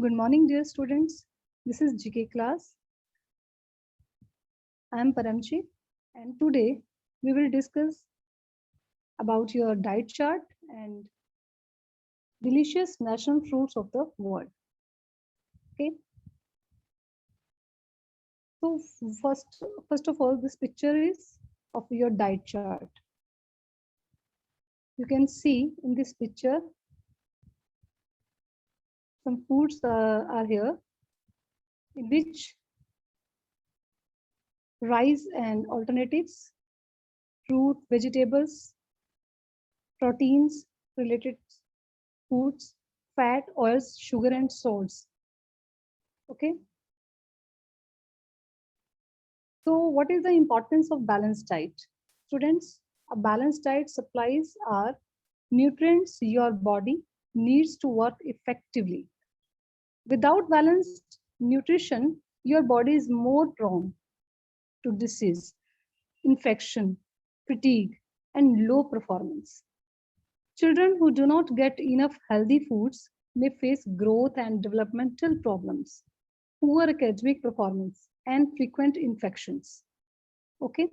Good morning, dear students. This is GK class. I am Paramji, and today we will discuss about your diet chart and delicious national fruits of the world. Okay. So first of all, this picture is of your diet chart. You can see in this picture some foods are here in which rice and alternatives, fruit, vegetables, proteins related foods, fat, oils, sugar, and salts. Okay. So what is the importance of balanced diet? Students, a balanced diet supplies are nutrients your body needs to work effectively. Without balanced nutrition, your body is more prone to disease, infection, fatigue, and low performance. Children who do not get enough healthy foods may face growth and developmental problems, poor academic performance, and frequent infections. Okay,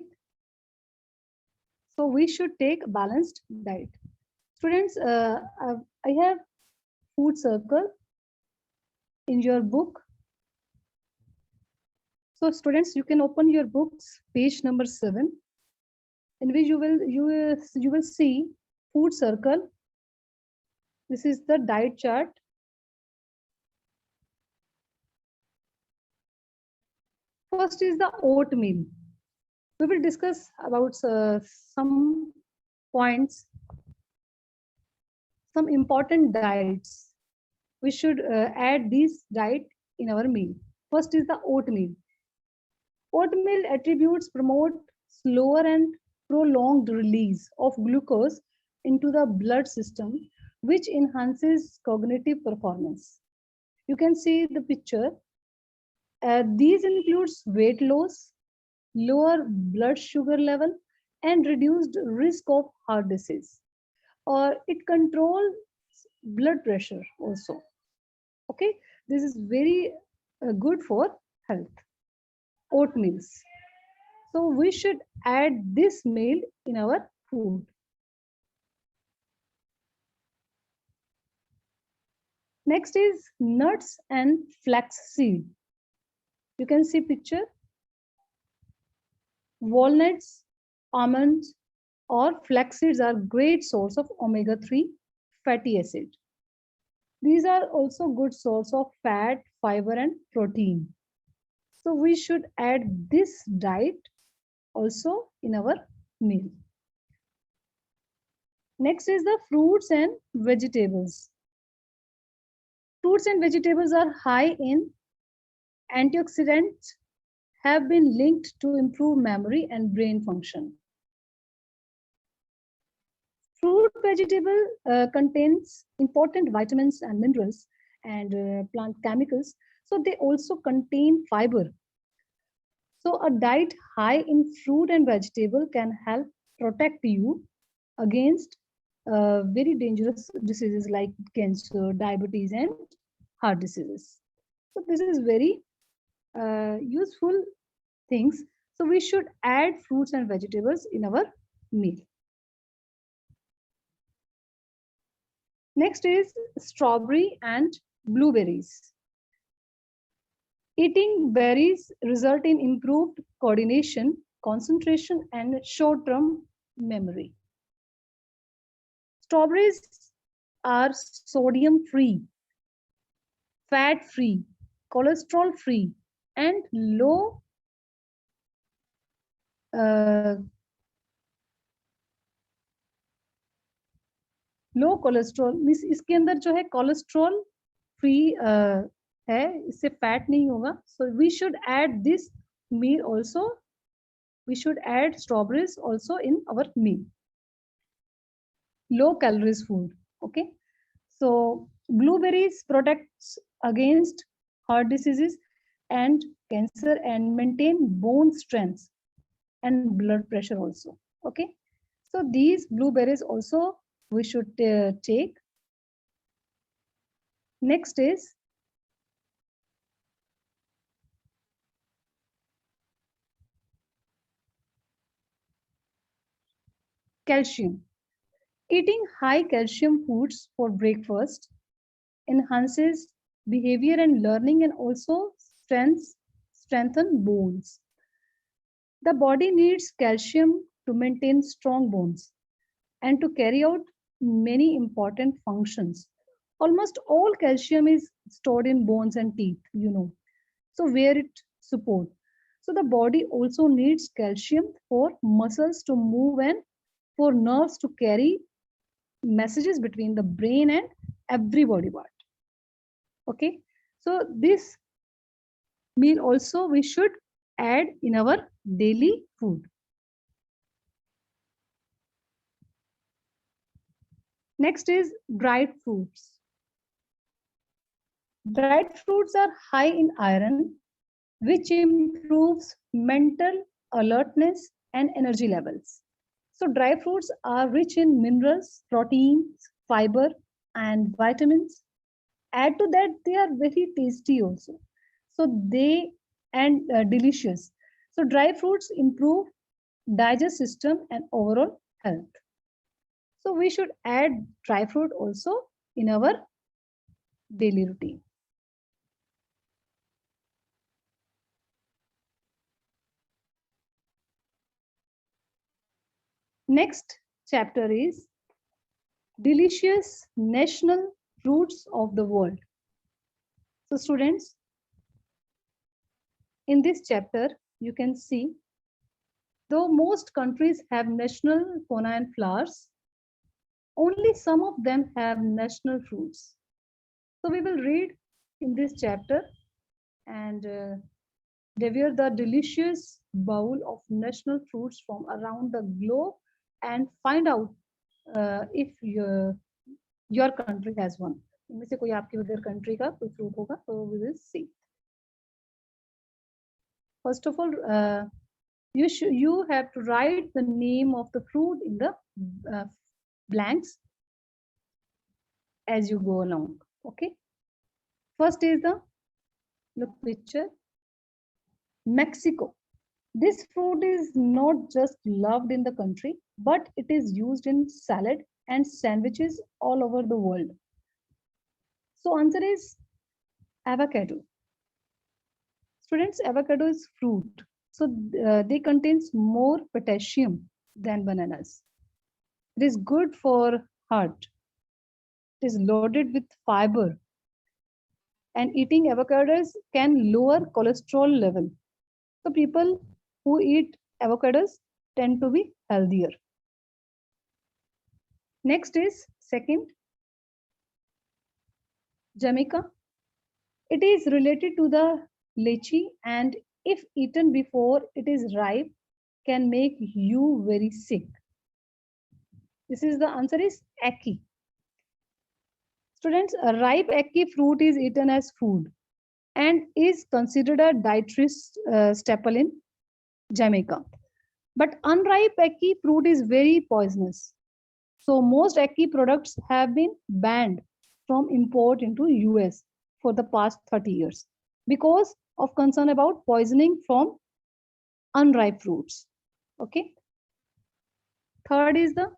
so we should take a balanced diet. Students, I have food circle in your book. So students, you can open your books, page number 7, in which you will see food circle. This is the diet chart. First is the oatmeal. We will discuss about some points, some important diets. We should add these diet in our meal. First is the oatmeal. Oatmeal attributes promote slower and prolonged release of glucose into the blood system, which enhances cognitive performance. You can see the picture. These includes weight loss, lower blood sugar level, and reduced risk of heart disease. Or it controls blood pressure also. Okay, this is very good for health. Oatmeals. So we should add this meal in our food. Next is nuts and flax seed. You can see picture. Walnuts, almonds, or flax seeds are great source of omega-3 fatty acid. These are also good source of fat, fiber, and protein. So we should add this diet also in our meal. Next is the fruits and vegetables. Fruits and vegetables are high in antioxidants, have been linked to improve memory and brain function. Fruit vegetable contains important vitamins and minerals and plant chemicals. So they also contain fiber. So a diet high in fruit and vegetable can help protect you against very dangerous diseases like cancer, diabetes, and heart diseases. So this is very useful things. So we should add fruits and vegetables in our meal. Next is strawberry and blueberries. Eating berries result in improved coordination, concentration, and short-term memory. Strawberries are sodium-free, fat-free, cholesterol-free, and low cholesterol means इसके अंदर जो है cholesterol free है, इससे fat नहीं होगा. So we should add this meal also. We should add strawberries also in our meal. Low calories food. Okay, so blueberries protects against heart diseases and cancer and maintain bone strength and blood pressure also. Okay, so these blueberries also we should take. Next is Calcium. Eating high calcium foods for breakfast enhances behavior and learning and also strengthen bones. The body needs calcium to maintain strong bones and to carry out many important functions. Almost all calcium is stored in bones and teeth, you know. So where it support. So the body also needs calcium for muscles to move and for nerves to carry messages between the brain and every body part. Okay. So this meal also we should add in our daily food. Next is dried fruits. Dried fruits are high in iron, which improves mental alertness and energy levels. So dry fruits are rich in minerals, proteins, fiber, and vitamins. Add to that, they are very tasty also. So they and delicious. So dry fruits improve digest system and overall health. So we should add dry fruit also in our daily routine. Next chapter is delicious national fruits of the world. So students, in this chapter, you can see, though most countries have national fauna and flowers, only some of them have national fruits. So we will read in this chapter and devour the delicious bowl of national fruits from around the globe and find out if your country has one. इनमें से कोई आपकी उधर country का कोई fruit होगा तो we will see. First of all, you have to write the name of the fruit in the uh, blanks as you go along. Okay. First is the look picture. Mexico. This fruit is not just loved in the country, but it is used in salad and sandwiches all over the world. So answer is avocado. Students, avocado is fruit. So they contains more potassium than bananas. It is good for heart. It is loaded with fiber. And eating avocados can lower cholesterol level. So people who eat avocados tend to be healthier. Next is second, Jamaica. It is related to the lychee and if eaten before it is ripe can make you very sick. This is the answer is ackee. Students, a ripe ackee fruit is eaten as food and is considered a dietary staple in Jamaica. But unripe ackee fruit is very poisonous. So most ackee products have been banned from import into US for the past 30 years because of concern about poisoning from unripe fruits. Okay. Third is the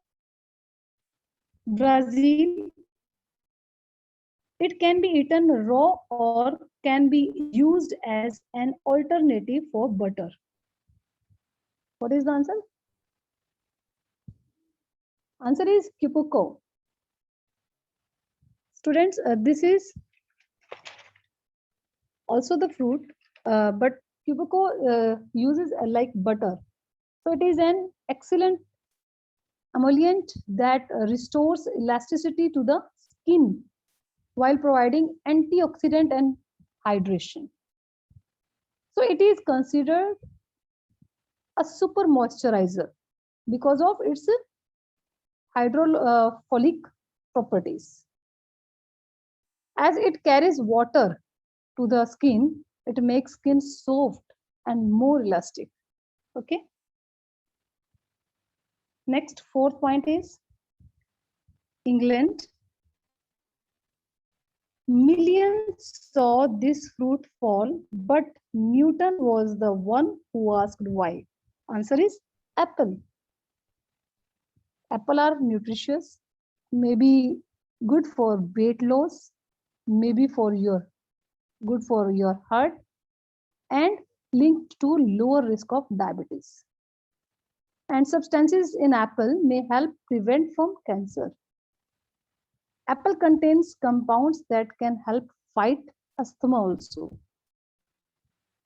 Brazil. It can be eaten raw or can be used as an alternative for butter. What is the answer? Answer is cupuco. Students, this is also the fruit, but cupuco uses like butter. So it is an excellent emollient that restores elasticity to the skin while providing antioxidant and hydration. So it is considered a super moisturizer because of its hydrophilic properties. As it carries water to the skin, it makes skin soft and more elastic. Okay. Next, fourth point is England. Millions saw this fruit fall, but Newton was the one who asked why. Answer is apple. Apple are nutritious, maybe good for weight loss, maybe good for your heart, and linked to lower risk of diabetes. And substances in apple may help prevent from cancer. Apple contains compounds that can help fight asthma also.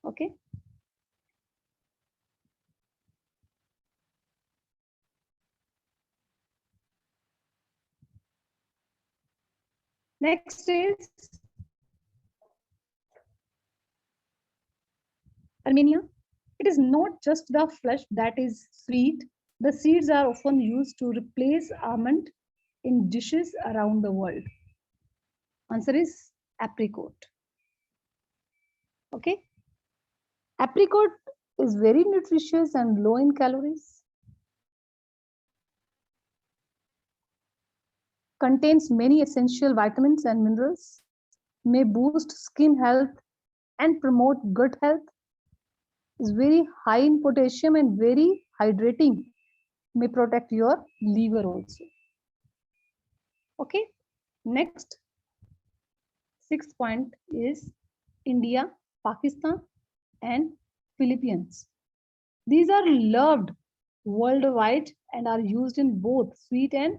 Okay. Next is Armenia. It is not just the flesh that is sweet. The seeds are often used to replace almond in dishes around the world. Answer is apricot. Okay. Apricot is very nutritious and low in calories. Contains many essential vitamins and minerals. May boost skin health and promote gut health. Is very high in potassium and very hydrating. May protect your liver also. Okay. Next, sixth point is India, Pakistan, and Philippines. These are loved worldwide and are used in both sweet and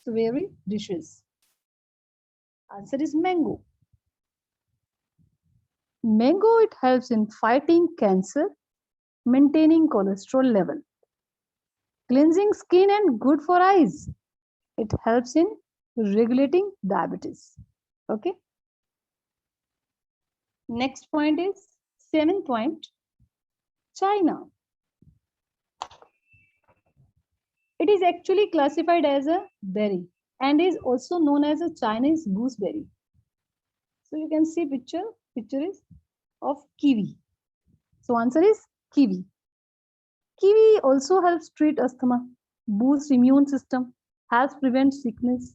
savory dishes. Answer is mango. Mango, it helps in fighting cancer, maintaining cholesterol level, cleansing skin and good for eyes. It helps in regulating diabetes. Okay. Next point is seventh point, China. It is actually classified as a berry and is also known as a Chinese gooseberry. So you can see picture is of kiwi. So answer is kiwi. Kiwi also helps treat asthma, boost immune system, helps prevent sickness,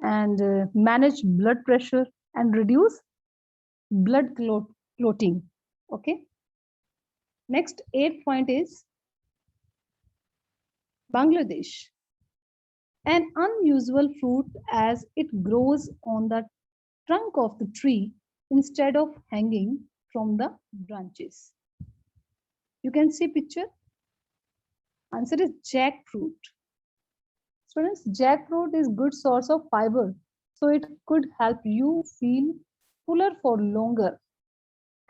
and manage blood pressure and reduce blood clotting. Okay. Next, eighth point is Bangladesh. An unusual fruit as it grows on the trunk of the tree instead of hanging from the branches. You can see picture. Answer is jackfruit. Students, jackfruit is good source of fiber, so it could help you feel fuller for longer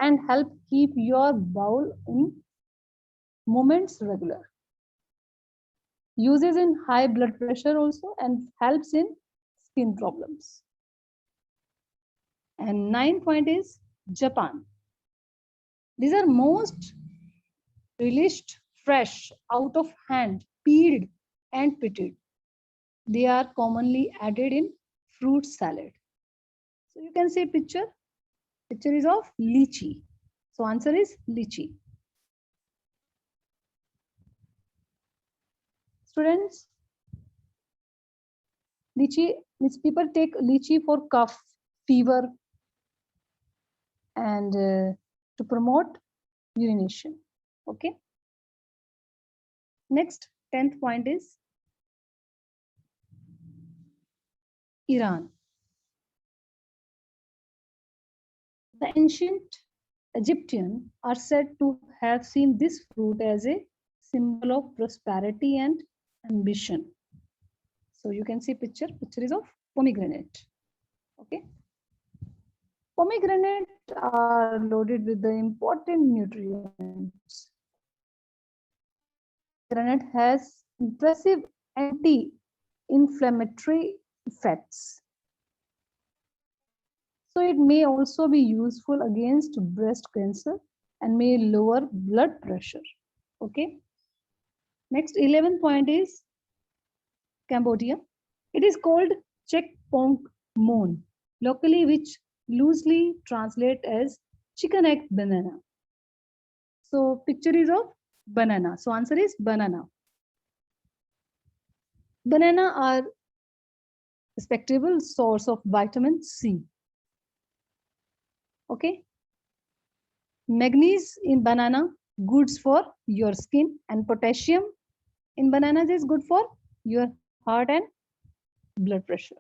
and help keep your bowel in movements regular. Uses in high blood pressure also and helps in skin problems. And 9th point is Japan. These are most relished fresh, out of hand, peeled and pitted. They are commonly added in fruit salad. So you can see picture. Picture is of lychee. So answer is lychee. Students, lychee means people take lychee for cough, fever, and to promote urination. Okay. Next, 10th point is Iran. The ancient Egyptians are said to have seen this fruit as a symbol of prosperity and ambition. So you can see picture is of pomegranate. Okay. Pomegranate are loaded with the important nutrients. Pomegranate has impressive anti-inflammatory effects. So it may also be useful against breast cancer and may lower blood pressure. Okay. Next, 11th point is Cambodia. It is called Chek Pong Mon, locally which loosely translate as chicken egg banana. So picture is of banana. So answer is banana. Banana are respectable source of vitamin C. Okay. Magnesium in banana, goods for your skin, and potassium In bananas is good for your heart and blood pressure.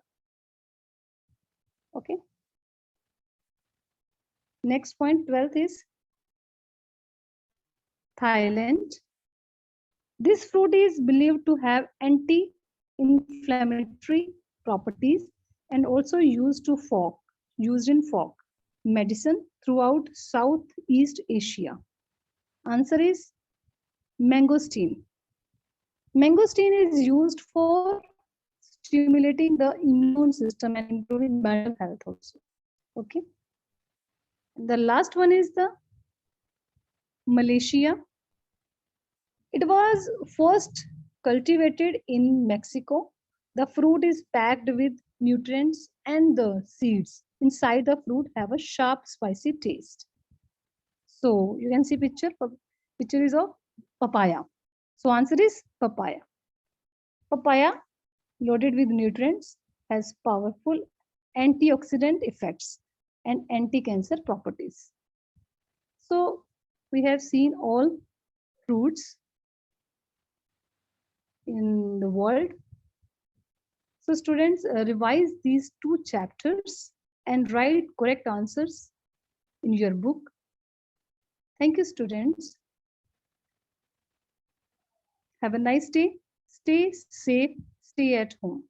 Okay. Next point, 12th is Thailand. This fruit is believed to have anti-inflammatory properties and also used in folk medicine throughout Southeast Asia. Answer is mangosteen. Mangosteen is used for stimulating the immune system and improving mental health also. Okay. The last one is the Malaysia. It was first cultivated in Mexico. The fruit is packed with nutrients and the seeds inside the fruit have a sharp spicy taste. So you can see picture is of papaya. So answer is papaya. Papaya loaded with nutrients has powerful antioxidant effects and anti-cancer properties. So we have seen all fruits in the world. So students, revise these two chapters and write correct answers in your book. Thank you, students. Have a nice day. Stay safe. Stay at home.